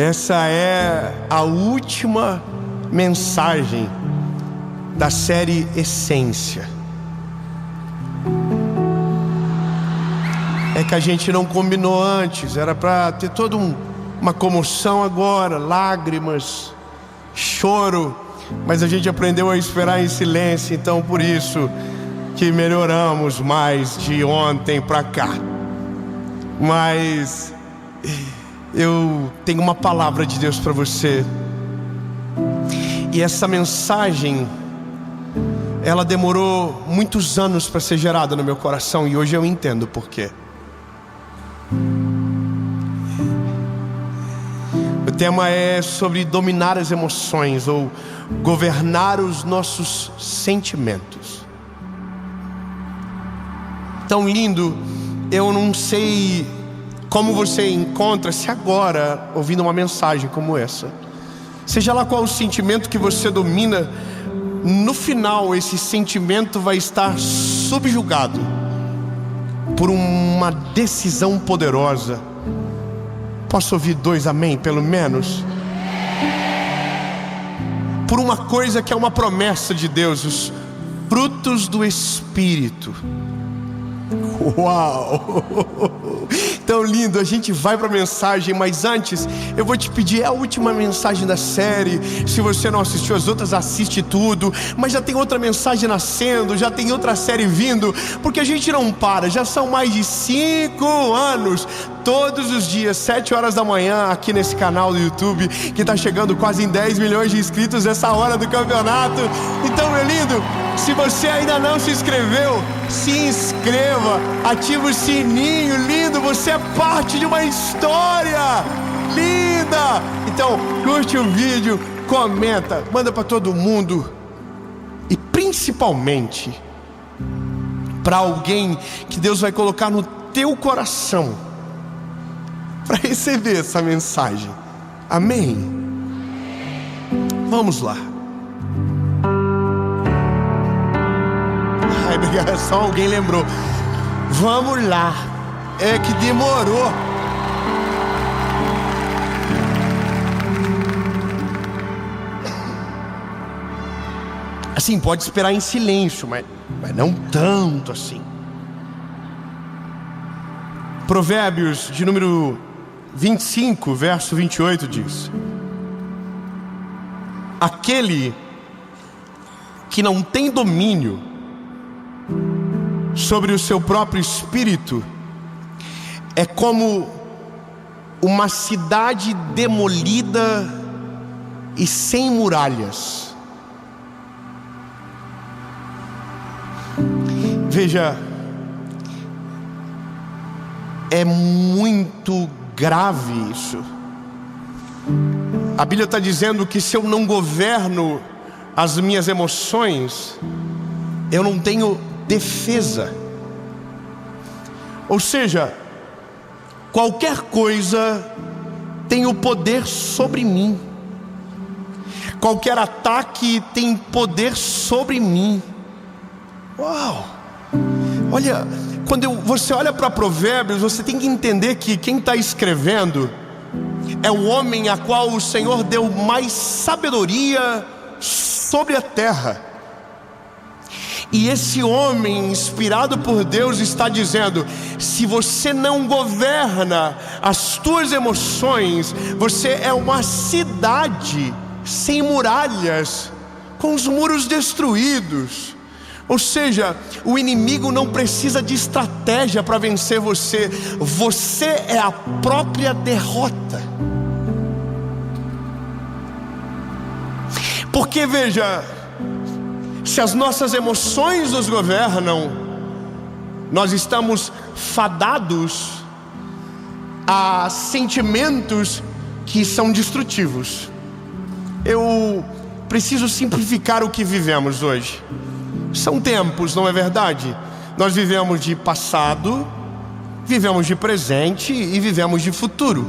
Essa é a última mensagem da série Essência. É que a gente não combinou antes, era para ter toda uma comoção agora, lágrimas, choro, mas a gente aprendeu a esperar em silêncio, então por isso que melhoramos mais de ontem para cá. Mas eu tenho uma palavra de Deus para você, e essa mensagem, ela demorou muitos anos para ser gerada no meu coração, e hoje eu entendo por quê. O tema é sobre dominar as emoções, ou governar os nossos sentimentos. Tão lindo. Eu não sei como você encontra-se agora ouvindo uma mensagem como essa. Seja lá qual o sentimento que você domina, no final esse sentimento vai estar subjugado por uma decisão poderosa. Posso ouvir 2 amém pelo menos? Por uma coisa que é uma promessa de Deus, os frutos do Espírito. Uau! Tão lindo. A gente vai para a mensagem, mas antes eu vou te pedir, é a última mensagem da série. Se você não assistiu as outras, assiste tudo. Mas já tem outra mensagem nascendo, já tem outra série vindo, porque a gente não para. Já são mais de 5 anos, todos os dias, 7 horas da manhã, aqui nesse canal do YouTube, que está chegando quase em 10 milhões de inscritos nessa hora do campeonato. Então, meu lindo, se você ainda não se inscreveu, se inscreva, ativa o sininho. Lindo, você é parte de uma história linda. Então, curte o vídeo, comenta, manda para todo mundo, e principalmente para alguém que Deus vai colocar no teu coração para receber essa mensagem. Amém? Vamos lá. Ai, obrigado, só alguém lembrou. Vamos lá. É que demorou. Assim, pode esperar em silêncio, mas não tanto assim. Provérbios de número 25, verso 28 diz: aquele que não tem domínio sobre o seu próprio espírito é como uma cidade demolida e sem muralhas. Veja, é muito grave isso. A Bíblia está dizendo que se eu não governo as minhas emoções, eu não tenho defesa. Ou seja, qualquer coisa tem o poder sobre mim. Qualquer ataque tem poder sobre mim. Uau! Olha, quando você olha para Provérbios, você tem que entender que quem está escrevendo é o homem a qual o Senhor deu mais sabedoria sobre a terra. E esse homem, inspirado por Deus, está dizendo: se você não governa as tuas emoções, você é uma cidade sem muralhas, com os muros destruídos. Ou seja, o inimigo não precisa de estratégia para vencer você. Você é a própria derrota. Porque veja, se as nossas emoções nos governam, nós estamos fadados a sentimentos que são destrutivos. Eu preciso simplificar o que vivemos hoje. São tempos, não é verdade? Nós vivemos de passado, vivemos de presente e vivemos de futuro.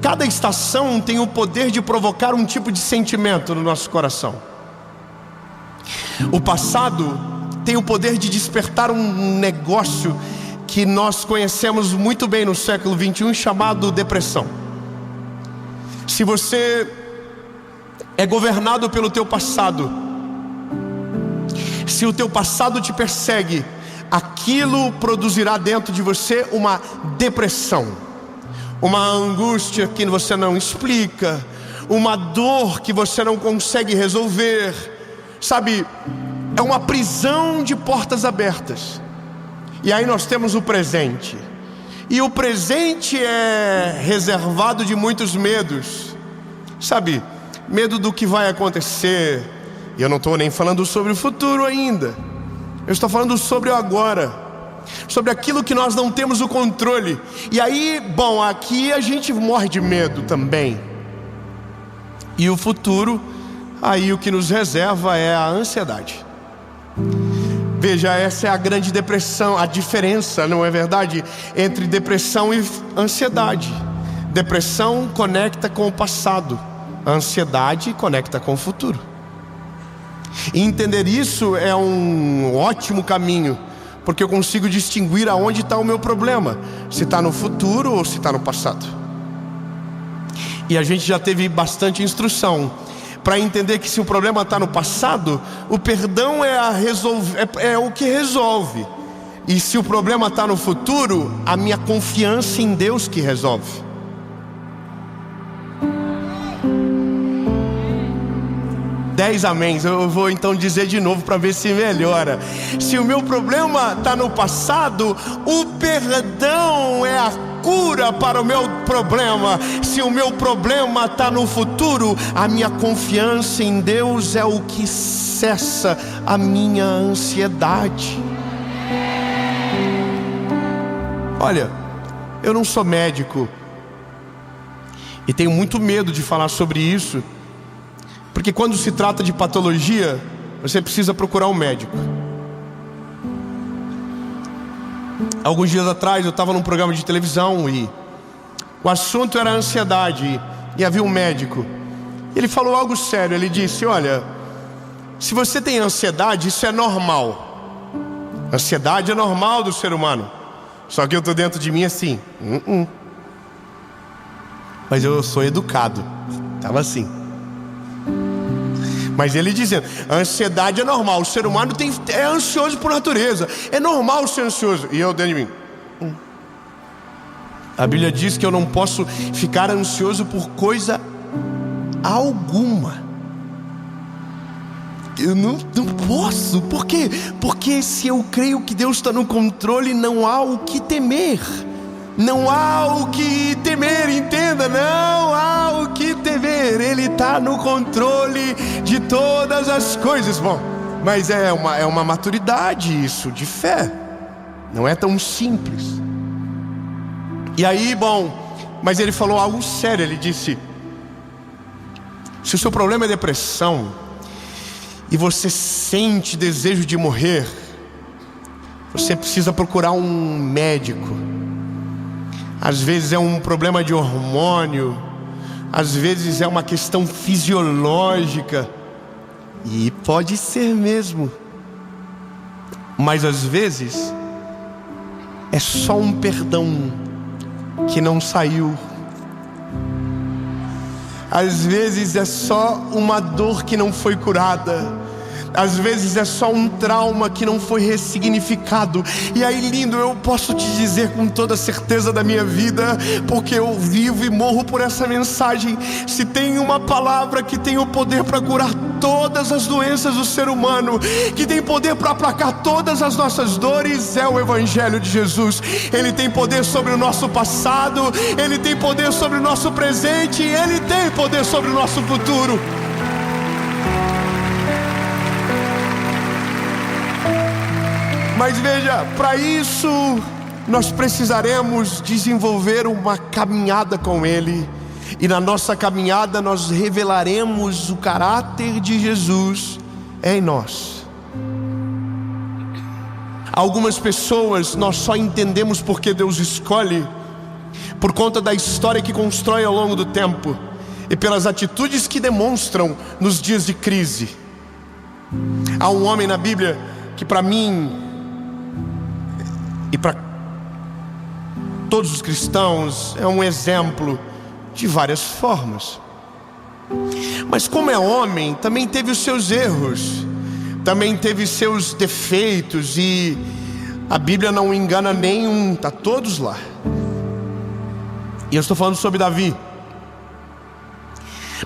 Cada estação tem o poder de provocar um tipo de sentimento no nosso coração. O passado tem o poder de despertar um negócio que nós conhecemos muito bem no século XXI, chamado depressão. Se você é governado pelo teu passado, se o teu passado te persegue, aquilo produzirá dentro de você uma depressão, uma angústia que você não explica, uma dor que você não consegue resolver, sabe? É uma prisão de portas abertas. E aí nós temos o presente. E o presente é reservado de muitos medos, sabe? Medo do que vai acontecer. E eu não estou nem falando sobre o futuro ainda. Eu estou falando sobre o agora, sobre aquilo que nós não temos o controle. E aí, bom, aqui a gente morre de medo também. E o futuro, aí o que nos reserva é a ansiedade. Veja, essa é a grande depressão, a diferença, não é verdade? Entre depressão e ansiedade. Depressão conecta com o passado, a ansiedade conecta com o futuro. E entender isso é um ótimo caminho, porque eu consigo distinguir aonde está o meu problema, se está no futuro ou se está no passado. E a gente já teve bastante instrução para entender que se o problema está no passado, o perdão é o que resolve. E se o problema está no futuro, a minha confiança em Deus que resolve. Dez améns. Eu vou então dizer de novo para ver se melhora. Se o meu problema está no passado, o perdão é a cura para o meu problema. Se o meu problema está no futuro, a minha confiança em Deus é o que cessa a minha ansiedade. Olha, eu não sou médico e tenho muito medo de falar sobre isso, porque quando se trata de patologia, você precisa procurar um médico. Alguns dias atrás eu estava num programa de televisão e o assunto era ansiedade, e havia um médico. Ele falou algo sério. Ele disse: olha, se você tem ansiedade, isso é normal. Ansiedade é normal do ser humano. Só que eu estou dentro de mim assim, mas eu sou educado. Estava assim. Mas ele dizendo, a ansiedade é normal. O ser humano é ansioso por natureza. É normal ser ansioso. E eu dentro de mim, A Bíblia diz que eu não posso ficar ansioso por coisa alguma. Eu não posso. Por quê? Porque se eu creio que Deus está no controle, não há o que temer. Não há o que temer, entenda, não há o que temer. Ele está no controle de todas as coisas. Bom, mas é uma maturidade isso, de fé. Não é tão simples. E aí, bom, mas ele falou algo sério. Ele disse: se o seu problema é depressão e você sente desejo de morrer, você precisa procurar um médico. Às vezes é um problema de hormônio, às vezes é uma questão fisiológica, e pode ser mesmo, mas às vezes é só um perdão que não saiu. Às vezes é só uma dor que não foi curada. Às vezes é só um trauma que não foi ressignificado. E aí, lindo, eu posso te dizer com toda certeza da minha vida, porque eu vivo e morro por essa mensagem: se tem uma palavra que tem o poder para curar todas as doenças do ser humano, que tem poder para aplacar todas as nossas dores, é o Evangelho de Jesus. Ele tem poder sobre o nosso passado, Ele tem poder sobre o nosso presente, e Ele tem poder sobre o nosso futuro. Mas veja, para isso nós precisaremos desenvolver uma caminhada com Ele. E na nossa caminhada nós revelaremos o caráter de Jesus em nós. Algumas pessoas nós só entendemos porque Deus escolhe por conta da história que constrói ao longo do tempo e pelas atitudes que demonstram nos dias de crise. Há um homem na Bíblia que, para mim e para todos os cristãos, é um exemplo de várias formas. Mas como é homem, também teve os seus erros, também teve seus defeitos, e a Bíblia não engana nenhum, está todos lá. E eu estou falando sobre Davi.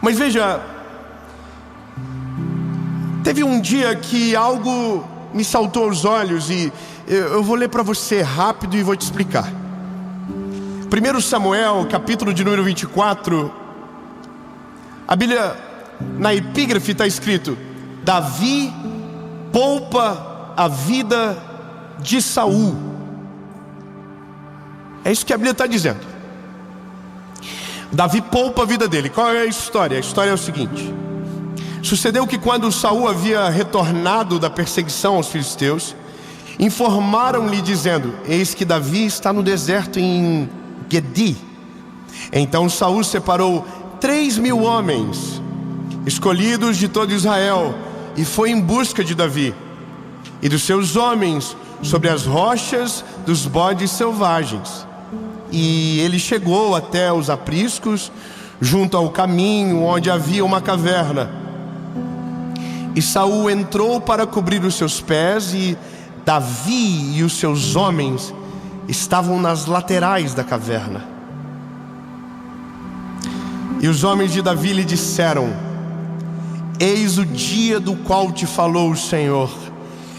Mas veja, teve um dia que algo me saltou aos olhos, e eu vou ler para você rápido e vou te explicar. 1 Samuel, capítulo de número 24, a Bíblia, na epígrafe está escrito: Davi poupa a vida de Saul. É isso que a Bíblia está dizendo. Davi poupa a vida dele. Qual é a história? A história é o seguinte: sucedeu que quando Saul havia retornado da perseguição aos filisteus, informaram-lhe dizendo: eis que Davi está no deserto em Gedi. Então Saul separou 3.000 homens escolhidos de todo Israel e foi em busca de Davi e dos seus homens sobre as rochas dos bodes selvagens. E ele chegou até os apriscos, junto ao caminho onde havia uma caverna. E Saul entrou para cobrir os seus pés, e Davi e os seus homens estavam nas laterais da caverna. E os homens de Davi lhe disseram: eis o dia do qual te falou o Senhor.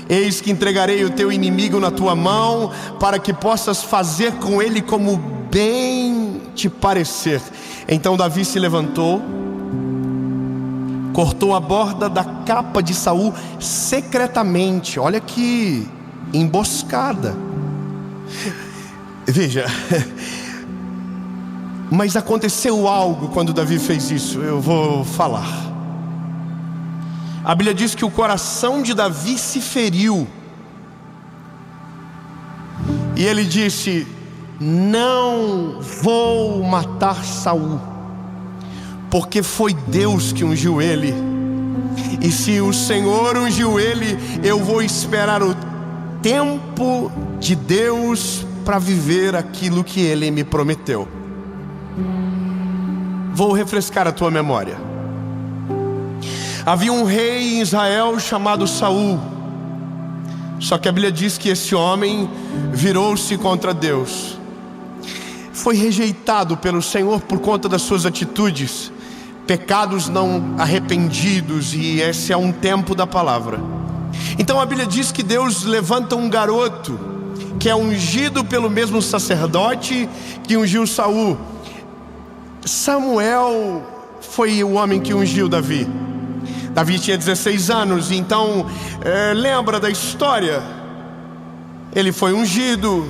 Eis que entregarei o teu inimigo na tua mão, para que possas fazer com ele como bem te parecer. Então Davi se levantou, cortou a borda da capa de Saul secretamente. Olha que emboscada. Veja, mas aconteceu algo quando Davi fez isso. Eu vou falar. A Bíblia diz que o coração de Davi se feriu, e ele disse: não vou matar Saul, porque foi Deus que ungiu ele, e se o Senhor ungiu ele, eu vou esperar o tempo de Deus para viver aquilo que ele me prometeu. Vou refrescar a tua memória. Havia um rei em Israel chamado Saul. Só que a Bíblia diz que esse homem virou-se contra Deus. Foi rejeitado pelo Senhor por conta das suas atitudes, pecados não arrependidos, e esse é um tempo da palavra. Então a Bíblia diz que Deus levanta um garoto que é ungido pelo mesmo sacerdote que ungiu Saul. Samuel foi o homem que ungiu Davi. Davi tinha 16 anos, então lembra da história. Ele foi ungido,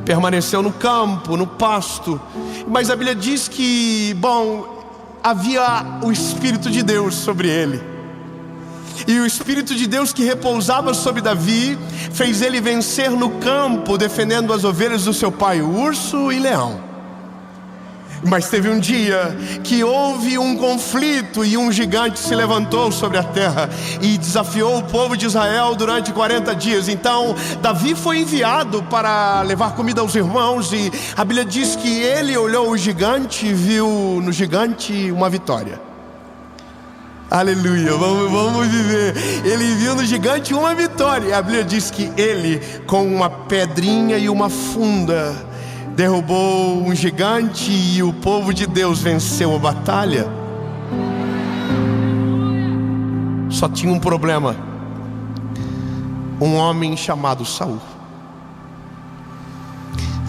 permaneceu no campo, no pasto. Mas a Bíblia diz que, havia o Espírito de Deus sobre ele. E o Espírito de Deus que repousava sobre Davi fez ele vencer no campo, defendendo as ovelhas do seu pai, o urso e leão. Mas teve um dia que houve um conflito, e um gigante se levantou sobre a terra e desafiou o povo de Israel durante 40 dias. Então Davi foi enviado para levar comida aos irmãos, e a Bíblia diz que ele olhou o gigante e viu no gigante uma vitória. Aleluia, vamos viver. Ele viu no gigante uma vitória, e a Bíblia diz que ele, com uma pedrinha e uma funda, derrubou um gigante, e o povo de Deus venceu a batalha. Só tinha um problema: um homem chamado Saul.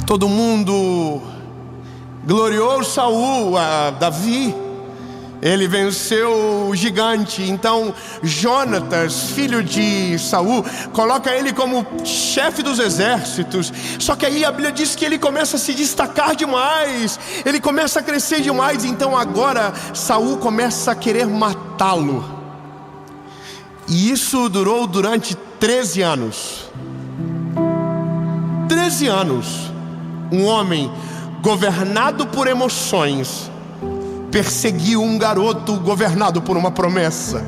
Todo mundo gloriou Saul, a Davi. Ele venceu o gigante. Então Jonatas, filho de Saul, coloca ele como chefe dos exércitos. Só que aí a Bíblia diz que ele começa a se destacar demais, ele começa a crescer demais. Então agora Saul começa a querer matá-lo. E isso durou durante 13 anos. 13 anos. Um homem governado por emoções perseguiu um garoto governado por uma promessa.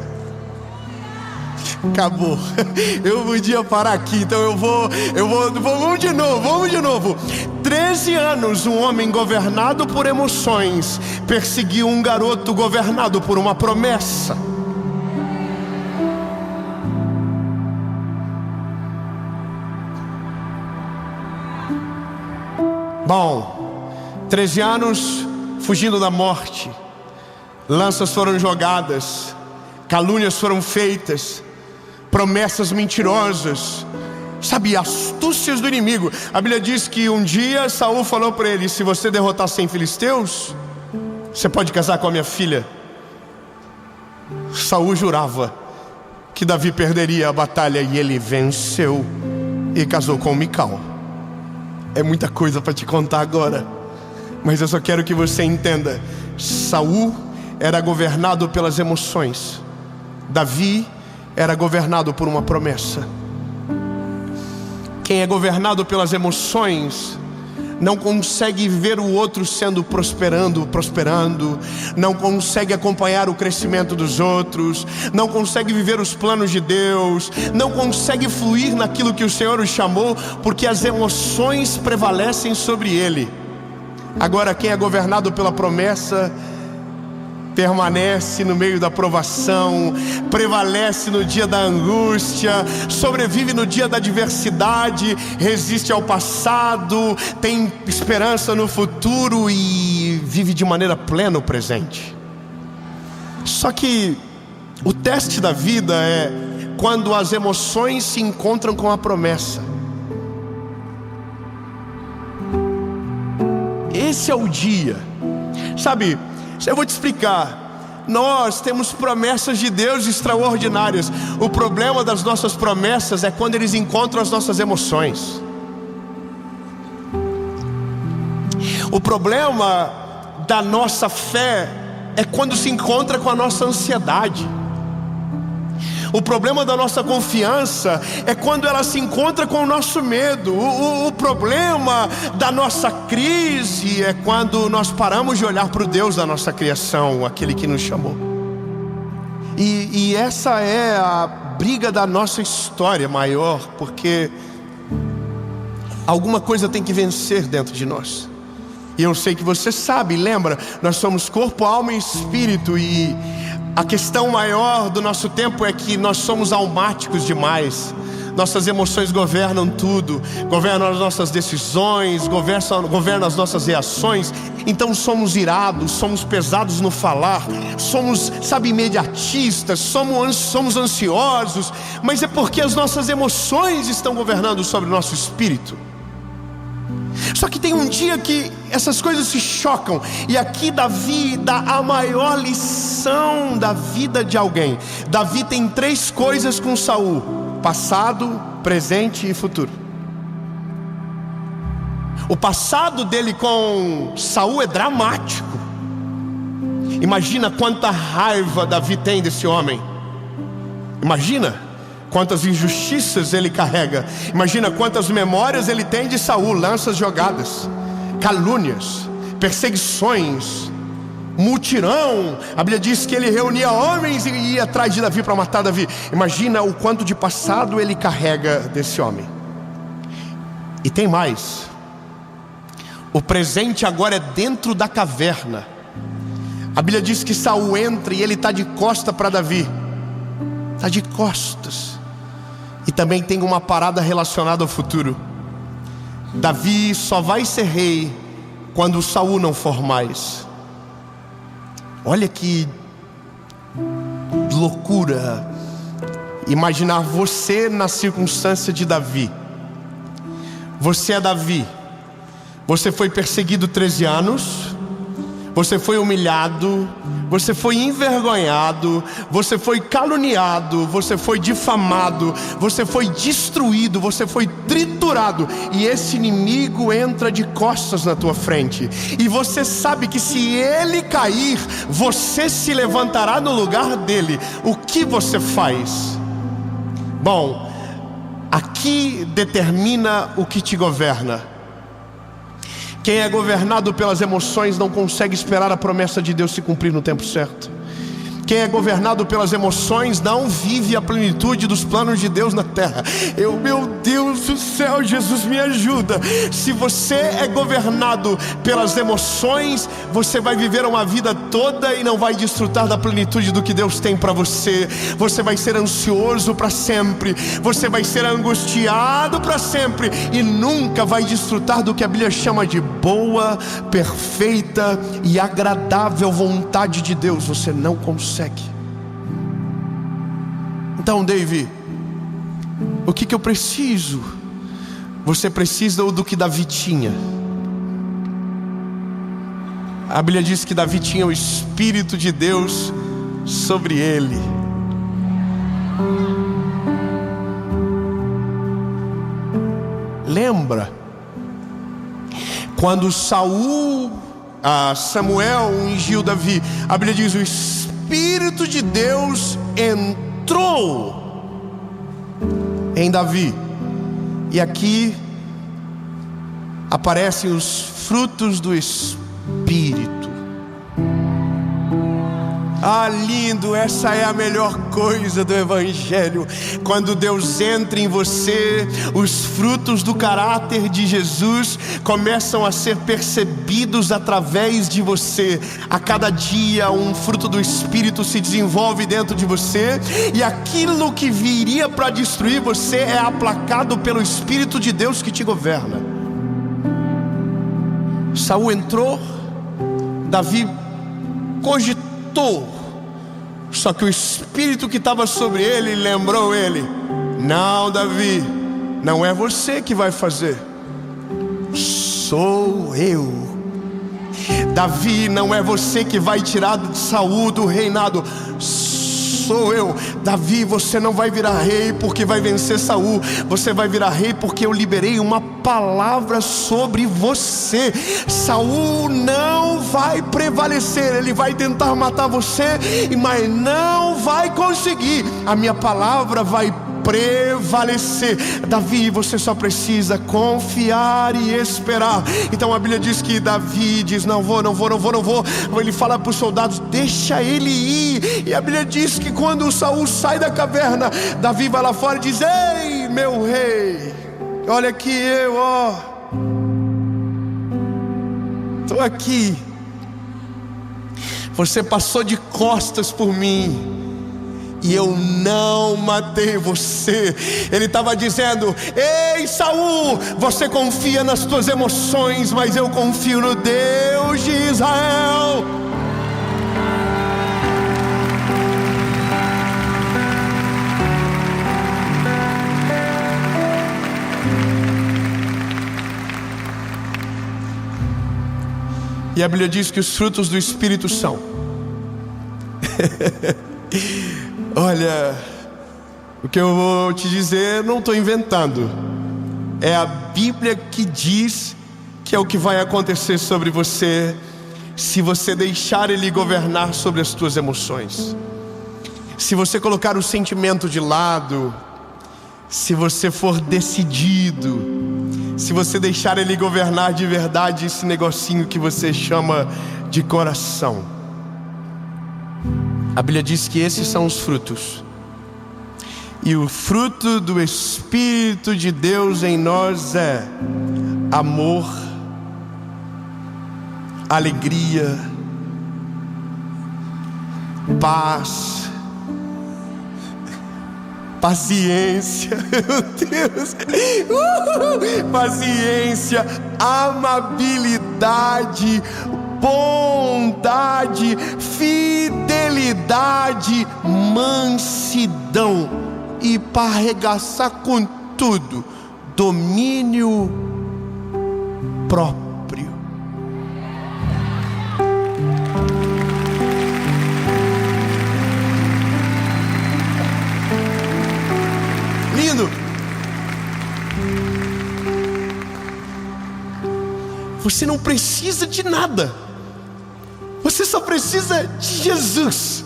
Acabou. Eu podia parar aqui, então eu vou. Vamos de novo. 13 anos, um homem governado por emoções perseguiu um garoto governado por uma promessa. Bom, 13 anos fugindo da morte, lanças foram jogadas, calúnias foram feitas, promessas mentirosas, sabe, astúcias do inimigo. A Bíblia diz que um dia Saul falou para ele: se você derrotar 100 filisteus, você pode casar com a minha filha. Saul jurava que Davi perderia a batalha, e ele venceu e casou com Mical. É muita coisa para te contar agora, mas eu só quero que você entenda: Saul era governado pelas emoções, Davi era governado por uma promessa. Quem é governado pelas emoções não consegue ver o outro sendo prosperando, não consegue acompanhar o crescimento dos outros, não consegue viver os planos de Deus, não consegue fluir naquilo que o Senhor o chamou, porque as emoções prevalecem sobre ele. Agora, quem é governado pela promessa permanece no meio da provação, prevalece no dia da angústia, sobrevive no dia da adversidade, resiste ao passado, tem esperança no futuro e vive de maneira plena o presente. Só que o teste da vida é quando as emoções se encontram com a promessa. Esse é o dia, sabe? Eu vou te explicar. Nós temos promessas de Deus extraordinárias. O problema das nossas promessas é quando eles encontram as nossas emoções. O problema da nossa fé é quando se encontra com a nossa ansiedade. O problema da nossa confiança é quando ela se encontra com o nosso medo. O problema da nossa crise é quando nós paramos de olhar para o Deus da nossa criação, aquele que nos chamou. E essa é a briga da nossa história maior, porque alguma coisa tem que vencer dentro de nós. E eu sei que você sabe, lembra? Nós somos corpo, alma e espírito, e a questão maior do nosso tempo é que nós somos almáticos demais. Nossas emoções governam tudo, governam as nossas decisões, governam as nossas reações. Então somos irados, somos pesados no falar, somos, sabe, imediatistas, somos ansiosos. Mas é porque as nossas emoções estão governando sobre o nosso espírito. Só que tem um dia que essas coisas se chocam, e aqui Davi dá a maior lição da vida de alguém. Davi tem 3 coisas com Saul: passado, presente e futuro. O passado dele com Saul é dramático. Imagina quanta raiva Davi tem desse homem. Imagina quantas injustiças ele carrega. Imagina quantas memórias ele tem de Saul: lanças jogadas, calúnias, perseguições, mutirão. A Bíblia diz que ele reunia homens e ia atrás de Davi para matar Davi. Imagina o quanto de passado ele carrega desse homem. E tem mais. O presente agora é dentro da caverna. A Bíblia diz que Saul entra e ele está de costa para Davi. Está de costas. E também tem uma parada relacionada ao futuro. Davi só vai ser rei quando Saul não for mais. Olha que loucura imaginar você na circunstância de Davi. Você é Davi. Você foi perseguido 13 anos. Você foi humilhado, você foi envergonhado, você foi caluniado, você foi difamado, você foi destruído, você foi triturado. E esse inimigo entra de costas na tua frente. E você sabe que se ele cair, você se levantará no lugar dele. O que você faz? Bom, aqui determina o que te governa. Quem é governado pelas emoções não consegue esperar a promessa de Deus se cumprir no tempo certo. Quem é governado pelas emoções não vive a plenitude dos planos de Deus na terra. Meu Deus do céu, Jesus me ajuda. Se você é governado pelas emoções, você vai viver uma vida toda e não vai desfrutar da plenitude do que Deus tem para você. Você vai ser ansioso para sempre, você vai ser angustiado para sempre e nunca vai desfrutar do que a Bíblia chama de boa, perfeita e agradável vontade de Deus. Você não consegue. Então, Davi, o que eu preciso? Você precisa do que Davi tinha. A Bíblia diz que Davi tinha o Espírito de Deus sobre ele. Lembra quando Samuel ungiu Davi? A Bíblia diz: o Espírito de Deus entrou em Davi. E aqui aparecem os frutos do Espírito. Ah, lindo, essa é a melhor coisa do Evangelho. Quando Deus entra em você, os frutos do caráter de Jesus começam a ser percebidos através de você. A cada dia um fruto do Espírito se desenvolve dentro de você, e aquilo que viria para destruir você é aplacado pelo Espírito de Deus que te governa. Saul entrou, Davi cogitou, só que o Espírito que estava sobre ele lembrou ele: não, Davi, não é você que vai fazer, sou eu. Davi, não é você que vai tirar Saul do reinado, sou eu. Davi, você não vai virar rei porque vai vencer Saul. Você vai virar rei porque eu liberei uma palavra sobre você. Saul não vai prevalecer. Ele vai tentar matar você, mas não vai conseguir. A minha palavra vai prevalecer. Davi, você só precisa confiar e esperar. Então a Bíblia diz que Davi diz: não vou. Ele fala para os soldados: deixa ele ir. E a Bíblia diz que quando Saul sai da caverna, Davi vai lá fora e diz: ei, meu rei, olha aqui eu, estou aqui. Você passou de costas por mim e eu não matei você. Ele estava dizendo: ei, Saul, você confia nas tuas emoções, mas eu confio no Deus de Israel. E a Bíblia diz que os frutos do Espírito são olha, o que eu vou te dizer, não estou inventando. É a Bíblia que diz que é o que vai acontecer sobre você, se você deixar Ele governar sobre as tuas emoções. Se você colocar o sentimento de lado, se você for decidido, se você deixar Ele governar de verdade esse negocinho que você chama de coração. A Bíblia diz que esses são os frutos. E o fruto do Espírito de Deus em nós é amor, alegria, paz, paciência, meu Deus, paciência, amabilidade, bondade, fidelidade, mansidão e, para arregaçar com tudo, domínio próprio. Lindo. Você não precisa de nada. Você só precisa de Jesus.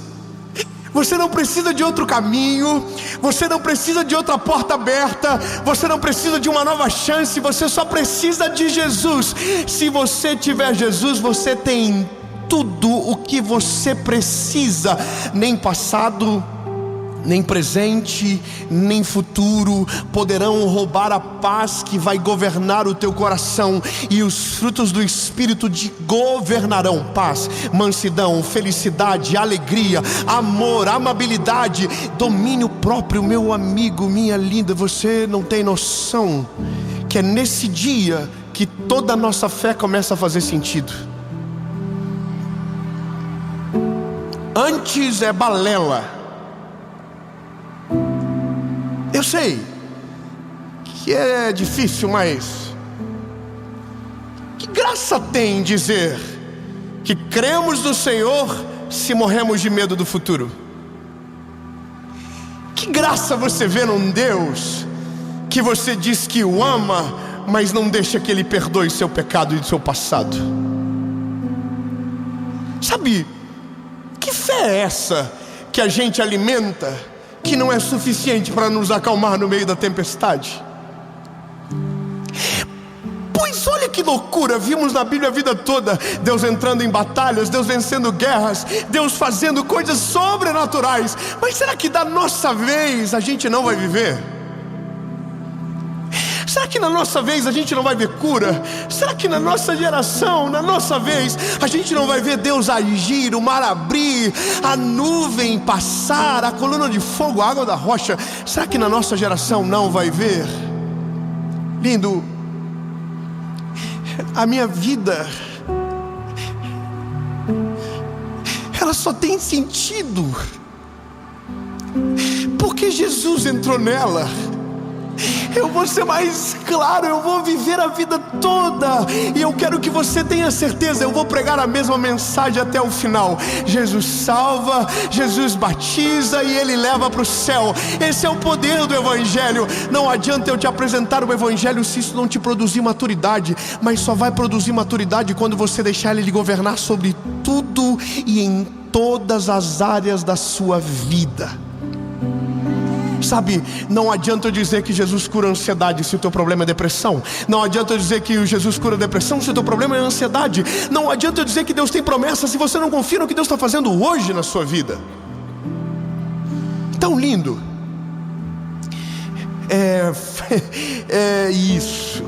Você não precisa de outro caminho. Você não precisa de outra porta aberta. Você não precisa de uma nova chance. Você só precisa de Jesus. Se você tiver Jesus, você tem tudo o que você precisa, nem passado, nem presente, nem futuro poderão roubar a paz que vai governar o teu coração. E os frutos do Espírito te governarão: paz, mansidão, felicidade, alegria, amor, amabilidade, domínio próprio. Meu amigo, minha linda, você não tem noção que é nesse dia que toda a nossa fé começa a fazer sentido. Antes é balela. Eu sei que é difícil, mas que graça tem dizer que cremos no Senhor se morremos de medo do futuro? Que graça você vê num Deus que você diz que o ama, mas não deixa que Ele perdoe seu pecado e seu passado? Sabe, que fé é essa que a gente alimenta, que não é suficiente para nos acalmar no meio da tempestade? Pois olha que loucura, vimos na Bíblia a vida toda Deus entrando em batalhas, Deus vencendo guerras, Deus fazendo coisas sobrenaturais. Mas será que da nossa vez a gente não vai viver? Será que na nossa vez a gente não vai ver cura? Será que na nossa geração, na nossa vez, a gente não vai ver Deus agir, o mar abrir, a nuvem passar, a coluna de fogo, a água da rocha? Será que na nossa geração não vai ver? Lindo, a minha vida, ela só tem sentido porque Jesus entrou nela. Eu vou ser mais claro, eu vou viver a vida toda, e eu quero que você tenha certeza, eu vou pregar a mesma mensagem até o final. Jesus salva, Jesus batiza e Ele leva para o céu. Esse é o poder do Evangelho. Não adianta eu te apresentar o Evangelho se isso não te produzir maturidade, mas só vai produzir maturidade quando você deixar Ele governar sobre tudo e em todas as áreas da sua vida. Sabe, não adianta eu dizer que Jesus cura a ansiedade se o teu problema é depressão. Não adianta eu dizer que Jesus cura a depressão se o teu problema é ansiedade. Não adianta eu dizer que Deus tem promessa se você não confia no que Deus está fazendo hoje na sua vida. Tão lindo. É isso.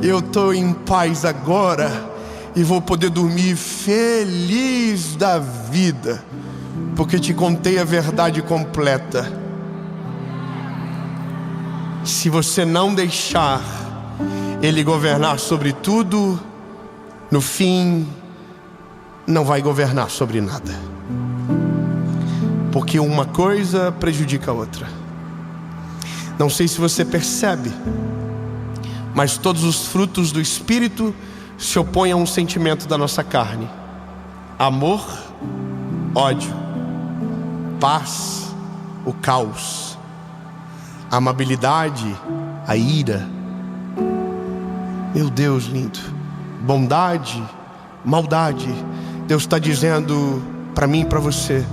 Eu estou em paz agora e vou poder dormir feliz da vida, porque te contei a verdade completa. Se você não deixar Ele governar sobre tudo, no fim não vai governar sobre nada, porque uma coisa prejudica a outra. Não sei se você percebe, mas todos os frutos do Espírito se opõem a um sentimento da nossa carne: amor, ódio, paz, o caos, amabilidade, a ira. Meu Deus lindo, bondade, maldade. Deus está dizendo para mim e para você: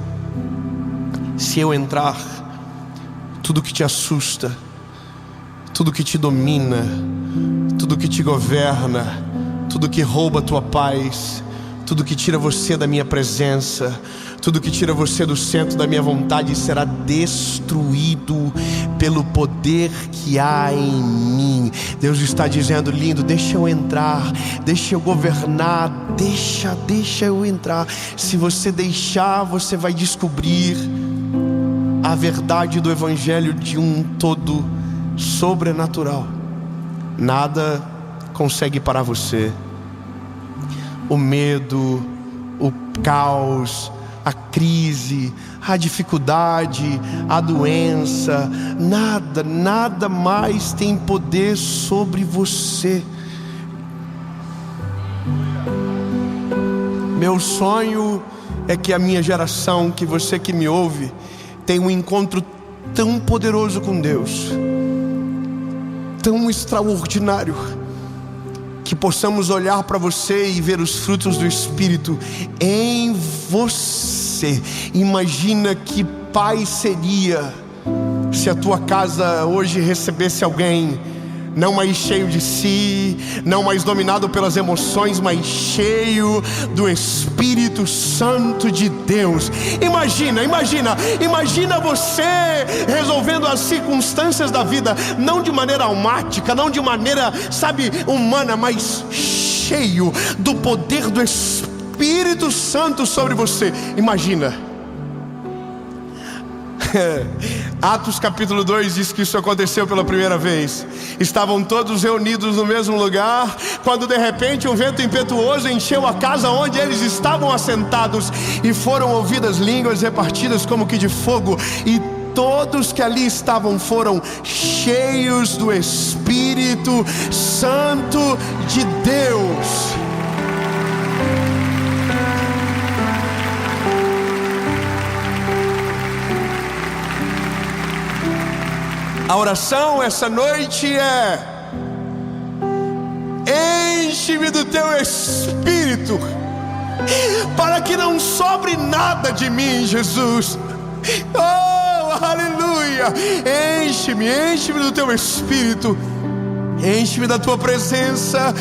se eu entrar, tudo que te assusta, tudo que te domina, tudo que te governa, tudo que rouba a tua paz, tudo que tira você da minha presença, tudo que tira você do centro da minha vontade, será destruído pelo poder que há em mim. Deus está dizendo: lindo, deixa eu entrar, deixa eu governar, deixa eu entrar. Se você deixar, você vai descobrir a verdade do Evangelho de um todo sobrenatural. Nada consegue parar você. O medo, o caos, a crise, a dificuldade, a doença, nada mais tem poder sobre você. Meu sonho é que a minha geração, que você que me ouve, tenha um encontro tão poderoso com Deus, tão extraordinário, que possamos olhar para você e ver os frutos do Espírito em você. Imagina que pai seria se a tua casa hoje recebesse alguém não mais cheio de si, não mais dominado pelas emoções, mas cheio do Espírito Santo de Deus. Imagina você resolvendo as circunstâncias da vida, não de maneira almática, não de maneira, humana, mas cheio do poder do Espírito Santo sobre você. Imagina. Atos capítulo 2 diz que isso aconteceu pela primeira vez. Estavam todos reunidos no mesmo lugar, quando de repente um vento impetuoso encheu a casa onde eles estavam assentados, e foram ouvidas línguas repartidas como que de fogo, e todos que ali estavam foram cheios do Espírito Santo de Deus. A oração essa noite é: enche-me do teu Espírito, para que não sobre nada de mim, Jesus. Oh, aleluia! Enche-me do teu Espírito. Enche-me da tua presença,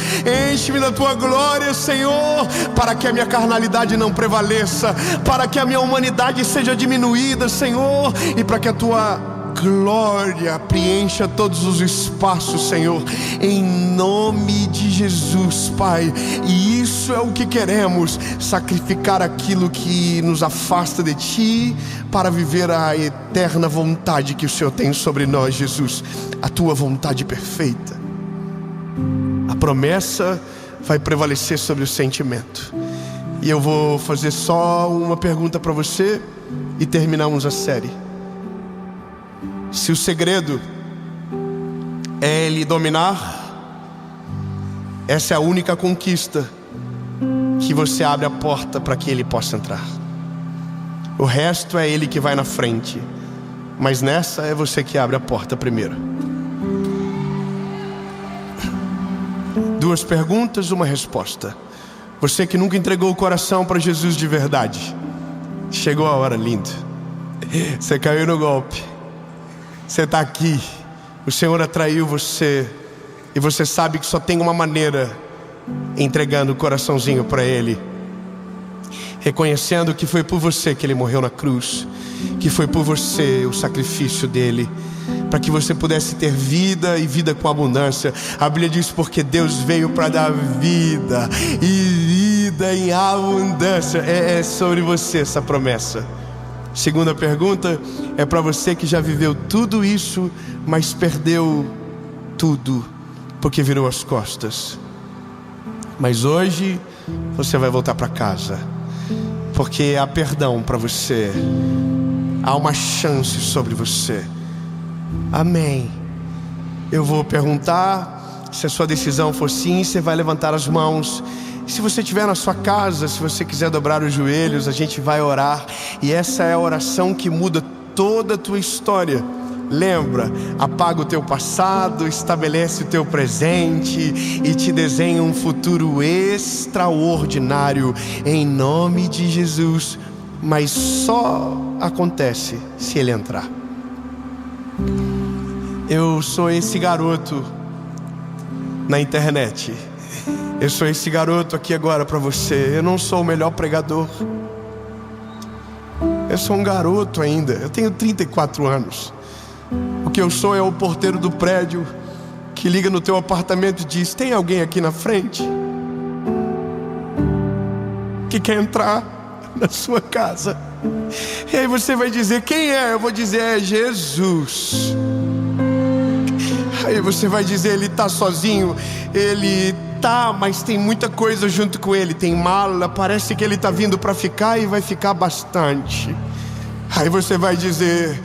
enche-me da tua glória, Senhor, para que a minha carnalidade não prevaleça, para que a minha humanidade seja diminuída, Senhor, e para que a tua glória preencha todos os espaços, Senhor, em nome de Jesus, Pai. E isso é o que queremos: sacrificar aquilo que nos afasta de Ti, para viver a eterna vontade que o Senhor tem sobre nós, Jesus, a Tua vontade perfeita. A promessa vai prevalecer sobre o sentimento. E eu vou fazer só uma pergunta para você e terminamos a série. Se o segredo é Ele dominar, essa é a única conquista que você abre a porta para que Ele possa entrar. O resto é Ele que vai na frente, mas nessa é você que abre a porta primeiro. 2 perguntas, uma resposta. Você que nunca entregou o coração para Jesus de verdade, chegou a hora, lindo. Você caiu no golpe. Você está aqui, o Senhor atraiu você, e você sabe que só tem uma maneira: entregando o coraçãozinho para Ele, reconhecendo que foi por você que Ele morreu na cruz, que foi por você o sacrifício dele, para que você pudesse ter vida e vida com abundância. A Bíblia diz: porque Deus veio para dar vida e vida em abundância. É sobre você essa promessa. Segunda pergunta é para você que já viveu tudo isso, mas perdeu tudo porque virou as costas. Mas hoje você vai voltar para casa, porque há perdão para você, há uma chance sobre você. Amém. Eu vou perguntar, se a sua decisão for sim, você vai levantar as mãos. Se você estiver na sua casa, se você quiser dobrar os joelhos, a gente vai orar. E essa é a oração que muda toda a tua história. Lembra, apaga o teu passado, estabelece o teu presente e te desenha um futuro extraordinário, em nome de Jesus. Mas só acontece se Ele entrar. Eu sou esse garoto na internet. Eu sou esse garoto aqui agora para você. Eu não sou o melhor pregador. Eu sou um garoto ainda. Eu tenho 34 anos. O que eu sou é o porteiro do prédio que liga no teu apartamento e diz: tem alguém aqui na frente que quer entrar na sua casa? E aí você vai dizer: quem é? Eu vou dizer: é Jesus. Aí você vai dizer: ele está sozinho? Ele tá, mas tem muita coisa junto com ele. Tem mala, parece que ele está vindo para ficar e vai ficar bastante. Aí você vai dizer: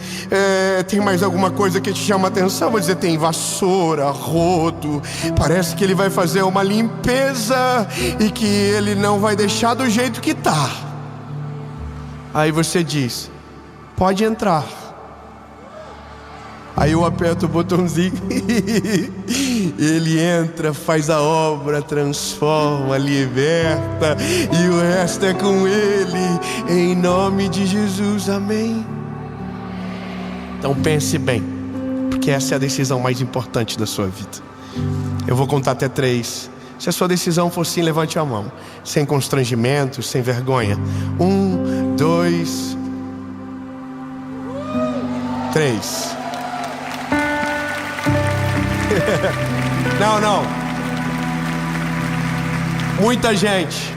tem mais alguma coisa que te chama a atenção? Eu vou dizer: tem vassoura, rodo, parece que ele vai fazer uma limpeza e que ele não vai deixar do jeito que tá. Aí você diz: pode entrar. Aí eu aperto o botãozinho, ele entra, faz a obra, transforma, liberta, e o resto é com ele, em nome de Jesus, amém. Então pense bem, porque essa é a decisão mais importante da sua vida. Eu vou contar até 3. Se a sua decisão for sim, levante a mão, sem constrangimento, sem vergonha. 1, 2, 3. Não. Muita gente.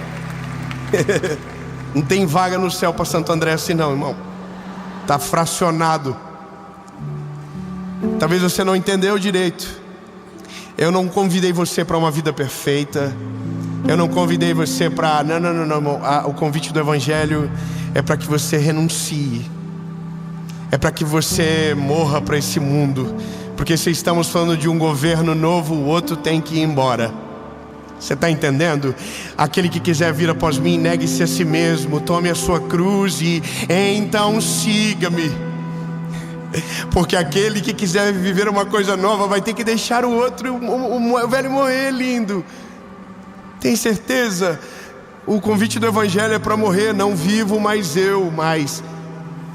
Não tem vaga no céu para Santo André assim não, irmão. Está fracionado. Talvez você não entendeu direito. Eu não convidei você para uma vida perfeita. Eu não convidei você para... Não, irmão. O convite do Evangelho é para que você renuncie. É para que você morra para esse mundo. Porque se estamos falando de um governo novo, o outro tem que ir embora. Você está entendendo? Aquele que quiser vir após mim, negue-se a si mesmo, tome a sua cruz e então siga-me. Porque aquele que quiser viver uma coisa nova vai ter que deixar o outro, o velho morrer, lindo. Tem certeza? O convite do Evangelho é para morrer. Não vivo mais eu, mas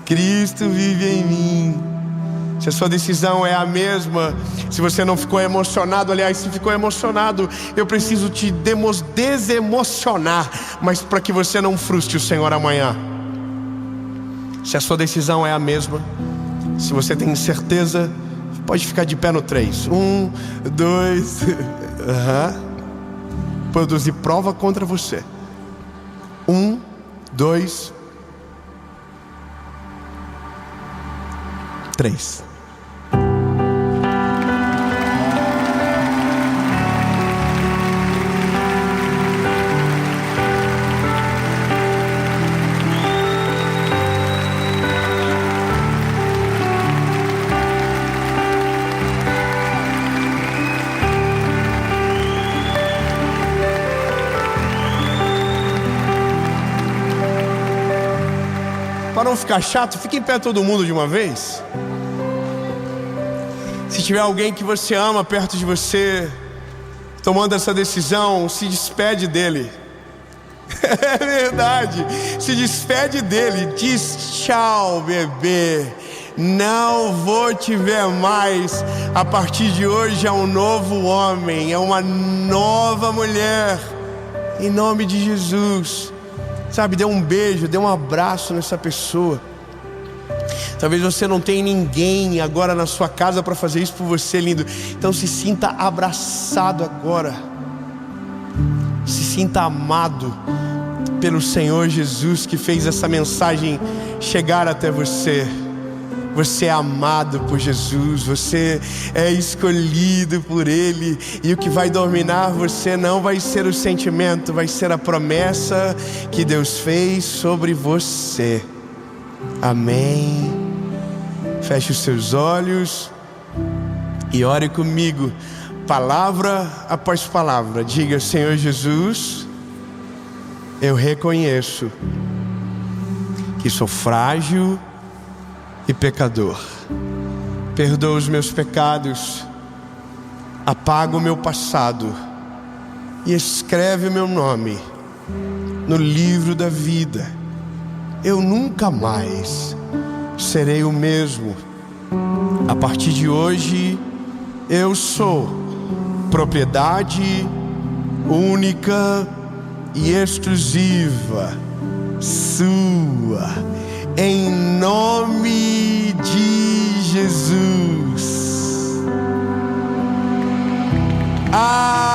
Cristo vive em mim. Se a sua decisão é a mesma, se você não ficou emocionado, aliás, se ficou emocionado, eu preciso te desemocionar, mas para que você não frustre o Senhor amanhã. Se a sua decisão é a mesma, se você tem certeza, pode ficar de pé no 3. 1, 2. Produzir prova contra você. 1, 2, 3. Para não ficar chato, fique em pé todo mundo de uma vez. Se tiver alguém que você ama perto de você, tomando essa decisão, se despede dele. É verdade, se despede dele. Diz tchau, bebê. Não vou te ver mais. A partir de hoje é um novo homem, é uma nova mulher. Em nome de Jesus. Sabe, dê um beijo, dê um abraço nessa pessoa. Talvez você não tenha ninguém agora na sua casa para fazer isso por você, lindo. Então se sinta abraçado agora. Se sinta amado pelo Senhor Jesus, que fez essa mensagem chegar até você. Você é amado por Jesus, você é escolhido por Ele. E o que vai dominar você não vai ser o sentimento, vai ser a promessa que Deus fez sobre você. Amém. Feche os seus olhos e ore comigo, palavra após palavra. Diga: Senhor Jesus, eu reconheço que sou frágil e pecador. Perdoa os meus pecados, apaga o meu passado e escreve o meu nome no livro da vida. Eu nunca mais serei o mesmo. A partir de hoje, eu sou propriedade única e exclusiva sua. Em nome de Jesus. Amém.